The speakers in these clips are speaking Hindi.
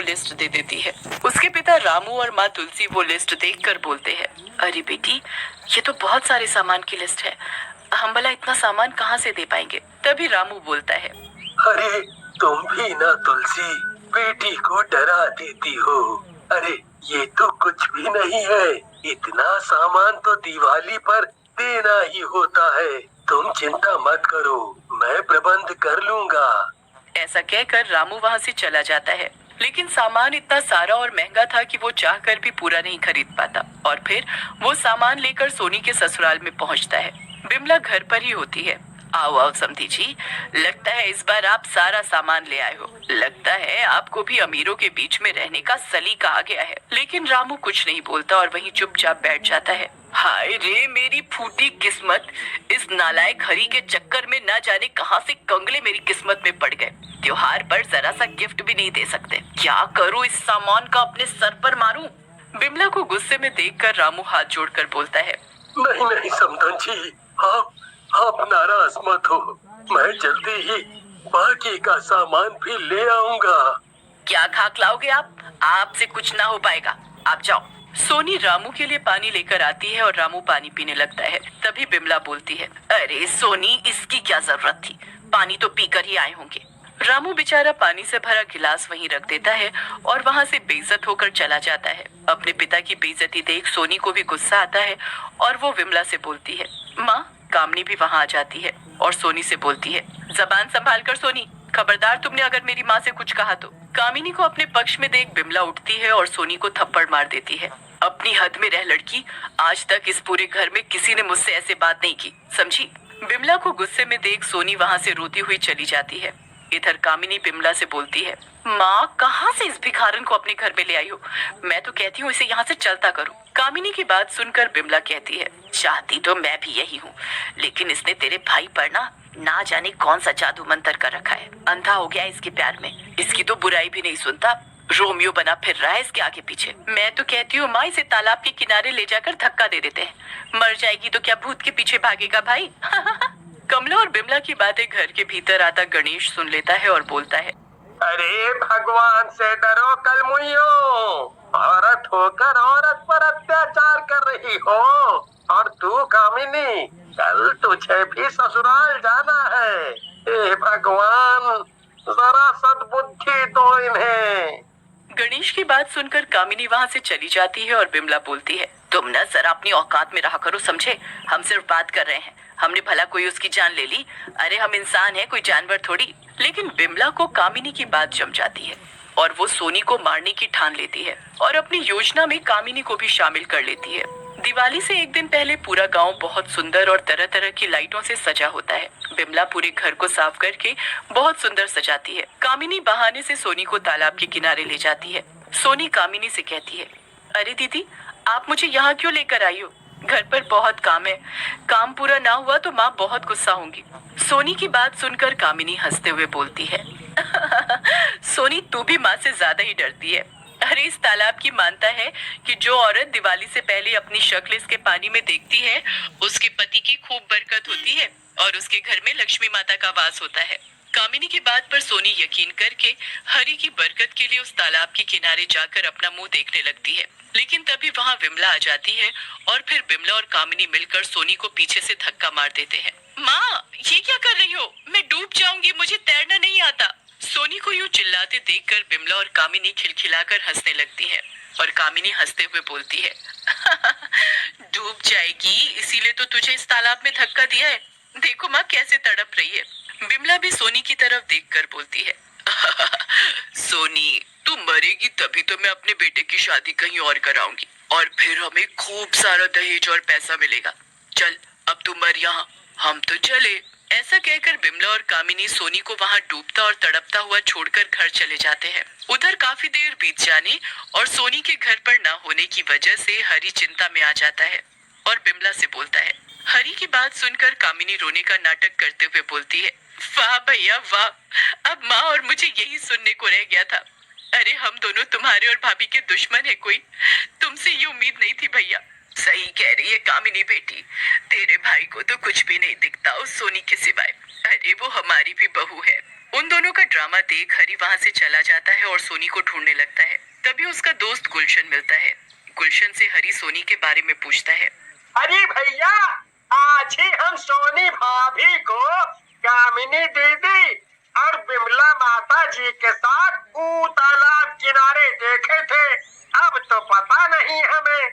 लिस्ट दे देती है। उसके पिता रामू और माँ तुलसी वो लिस्ट देखकर बोलते हैं, अरे बेटी, ये तो बहुत सारे सामान की लिस्ट है, हम भला इतना सामान कहाँ से दे पाएंगे। तभी रामू बोलता है, अरे तुम भी ना तुलसी, बेटी को डरा देती हो। अरे ये तो कुछ भी नहीं है, इतना सामान तो दिवाली पर देना ही होता है। तुम चिंता मत करो, मैं प्रबंध कर लूंगा। ऐसा कहकर रामू वहाँ से चला जाता है। लेकिन सामान इतना सारा और महंगा था कि वो चाहकर भी पूरा नहीं खरीद पाता और फिर वो सामान लेकर सोनी के ससुराल में पहुँचता है। बिमला घर पर ही होती है। आओ आओ समधी जी, लगता है इस बार आप सारा सामान ले आए हो। लगता है आपको भी अमीरों के बीच में रहने का सलीका आ गया है। लेकिन रामू कुछ नहीं बोलता और वहीं चुपचाप बैठ जाता है। हाय रे मेरी फूटी किस्मत, इस नालायक हरी के चक्कर में ना जाने कहां से कंगले मेरी किस्मत में पड़ गए। त्योहार पर जरा सा गिफ्ट भी नहीं दे सकते। क्या करूं, इस सामान का अपने सर पर मारूं? बिमला को गुस्से में देखकर रामू हाथ जोड़कर बोलता है, नहीं नहीं समधन जी, आप नाराज मत हो, मैं जल्दी ही बाकी का सामान भी ले आऊंगा। क्या खाक लाओगे आप? आपसे कुछ ना हो पाएगा, आप जाओ। सोनी रामू के लिए पानी लेकर आती है और रामू पानी पीने लगता है। तभी बिमला बोलती है, अरे सोनी, इसकी क्या जरूरत थी, पानी तो पीकर ही आए होंगे। रामू बेचारा पानी से भरा गिलास वहीं रख देता है और वहां से बेइज्जत होकर चला जाता है। अपने पिता की बेइज्जती देख सोनी को भी गुस्सा आता है और वो विमला से बोलती है, माँ। कामनी भी वहां आ जाती है और सोनी से बोलती है, जबान संभाल कर सोनी, खबरदार तुमने अगर मेरी माँ से कुछ कहा तो। कामिनी को अपने पक्ष में देख बिमला उठती है और सोनी को थप्पड़ मार देती है। अपनी हद में रह लड़की, आज तक इस पूरे घर में किसी ने मुझसे ऐसे बात नहीं की, समझी? बिमला को गुस्से में देख सोनी वहाँ से रोती हुई चली जाती है। इधर कामिनी बिमला से बोलती है, माँ, कहाँ से इस भिखारन को अपने घर में ले आई हो? मैं तो कहती हूँ इसे यहाँ से चलता करो। कामिनी की बात सुनकर बिमला कहती है, चाहती तो मैं भी यही हूँ, लेकिन इसने तेरे भाई पर ना जाने कौन सा जादू मंतर कर रखा है। अंधा हो गया इसके प्यार में, इसकी तो बुराई भी नहीं सुनता, रोमियो बना फिर रहा है इसके आगे पीछे। मैं तो कहती हूँ माँ, इसे तालाब के किनारे ले जाकर धक्का दे देते हैं, मर जाएगी तो क्या भूत के पीछे भागेगा भाई। कमला और बिमला की बातें घर के भीतर आता गणेश सुन लेता है और बोलता है, अरे भगवान से डरो कलमुइयो, औरत होकर औरत पर अत्याचार कर रही हो। और तू कामिनी, कल तुझे भी ससुराल जाना है। हे भगवान, जरा सद्बुद्धि दो इन्हें। गणेश की बात सुनकर कामिनी वहाँ से चली जाती है और बिमला बोलती है, तुम ना जरा अपनी औकात में रहा करो, समझे? हम सिर्फ बात कर रहे हैं, हमने भला कोई उसकी जान ले ली? अरे हम इंसान हैं, कोई जानवर थोड़ी। लेकिन बिमला को कामिनी की बात जम जाती है और वो सोनी को मारने की ठान लेती है और अपनी योजना में कामिनी को भी शामिल कर लेती है। दिवाली से एक दिन पहले पूरा गांव बहुत सुंदर और तरह तरह की लाइटों से सजा होता है। बिमला पूरे घर को साफ करके बहुत सुंदर सजाती है। कामिनी बहाने से सोनी को तालाब के किनारे ले जाती है। सोनी कामिनी से कहती है, अरे दीदी, आप मुझे यहाँ क्यों लेकर आई हो? घर पर बहुत काम है, काम पूरा ना हुआ तो माँ बहुत गुस्सा होंगी। सोनी की बात सुनकर कामिनी हंसते हुए बोलती है, सोनी, तू भी माँ से ज्यादा ही डरती है। अरे इस तालाब की मानता है कि जो औरत दिवाली से पहले अपनी शक्ल इसके पानी में देखती है, उसके पति की खूब बरकत होती है और उसके घर में लक्ष्मी माता का वास होता है। कामिनी की बात पर सोनी यकीन करके हरी की बरकत के लिए उस तालाब के किनारे जाकर अपना मुंह देखने लगती है। लेकिन तभी वहाँ विमला आ जाती है और फिर बिमला और कामिनी मिलकर सोनी को पीछे से धक्का मार देते हैं। माँ, ये क्या कर रही हो? मैं डूब जाऊंगी, मुझे तैरना नहीं आता। सोनी को यूं चिल्लाते देखकर बिमला और कामिनी खिलखिलाकर हंसने लगती है और कामिनी हंसते हुए बोलती है, डूब जाएगी इसीलिए तो तुझे इस तालाब में धक्का दिया है, देखो माँ कैसे तड़प रही है। बिमला भी सोनी की तरफ देखकर बोलती है, सोनी, तू मरेगी तभी तो मैं अपने बेटे की शादी कहीं और कराऊंगी और फिर हमें खूब सारा दहेज और पैसा मिलेगा। चल अब तू मर यहाँ, हम तो चले। ऐसा कहकर बिमला और कामिनी सोनी को वहाँ डूबता और तड़पता हुआ छोड़कर घर चले जाते हैं। उधर काफी देर बीत जाने और सोनी के घर पर न होने की वजह से हरी चिंता में आ जाता है और बिमला से बोलता है। हरी की बात सुनकर कामिनी रोने का नाटक करते हुए बोलती है, वाह भैया वाह, अब माँ और मुझे यही सुनने को रह गया था। अरे हम दोनों तुम्हारे और भाभी के दुश्मन है कोई, तुमसे ये उम्मीद नहीं थी भैया। सही कह रही है कामिनी बेटी, तेरे भाई को तो कुछ भी नहीं दिखता उस सोनी के सिवाय। अरे वो हमारी भी बहू है, उन दोनों का ड्रामा देख हरी वहाँ से चला जाता है और सोनी को ढूंढने लगता है। तभी उसका दोस्त गुलशन मिलता है। गुलशन से हरी सोनी के बारे में पूछता है। अरे भैया, आज ही हम सोनी भाभी को कामिनी दीदी और बिमला माता जी के साथ तालाब किनारे देखे थे। अब तो पता नहीं हमें।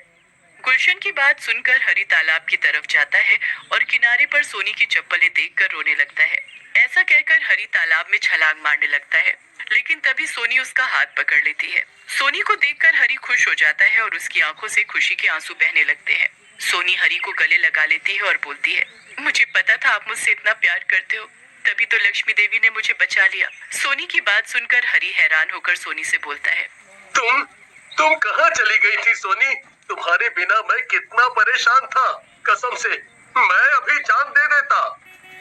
गुलशन की बात सुनकर हरी तालाब की तरफ जाता है और किनारे पर सोनी की चप्पलें देखकर रोने लगता है। ऐसा कहकर हरी तालाब में छलांग मारने लगता है, लेकिन तभी सोनी उसका हाथ पकड़ लेती है। सोनी को देखकर हरी खुश हो जाता है और उसकी आंखों से खुशी के आंसू बहने लगते हैं। सोनी हरी को गले लगा लेती है और बोलती है, मुझे पता था आप मुझसे इतना प्यार करते हो, तभी तो लक्ष्मी देवी ने मुझे बचा लिया। सोनी की बात सुनकर हरी हैरान होकर सोनी से बोलता है, तुम कहाँ चली गई थी सोनी? तुम्हारे बिना मैं कितना परेशान था। कसम से मैं अभी जान दे देता।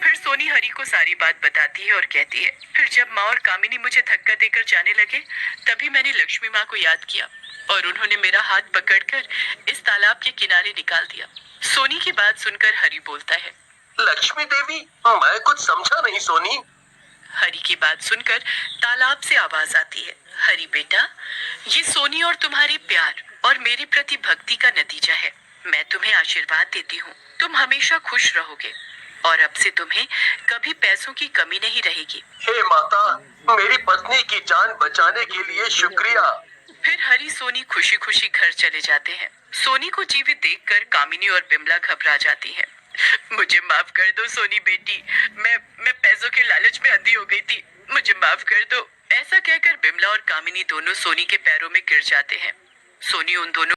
फिर सोनी हरी को सारी बात बताती है और कहती है, फिर जब माँ और कामिनी मुझे धक्का देकर जाने लगे, तभी मैंने लक्ष्मी माँ को याद किया और उन्होंने मेरा हाथ पकड़कर इस तालाब के किनारे निकाल दिया। सोनी की बात सुनकर हरी बोलता है, लक्ष्मी देवी? मैं कुछ समझा नहीं सोनी। हरी की बात सुनकर तालाब से आवाज आती है, हरी बेटा, ये सोनी और तुम्हारे प्यार और मेरे प्रति भक्ति का नतीजा है। मैं तुम्हें आशीर्वाद देती हूँ, तुम हमेशा खुश रहोगे और अब से तुम्हें कभी पैसों की कमी नहीं रहेगी। हे माता, मेरी पत्नी की जान बचाने के लिए शुक्रिया। फिर हरी सोनी खुशी खुशी घर चले जाते हैं। सोनी को जीवित देखकर कामिनी और बिमला घबरा जाती हैं। मुझे माफ कर दो सोनी बेटी, मैं पैसों के लालच में अंधी हो गई थी, मुझे माफ कर दो। ऐसा कहकर बिमला और कामिनी दोनों सोनी के पैरों में गिर जाते हैं। सोनी उन दोनों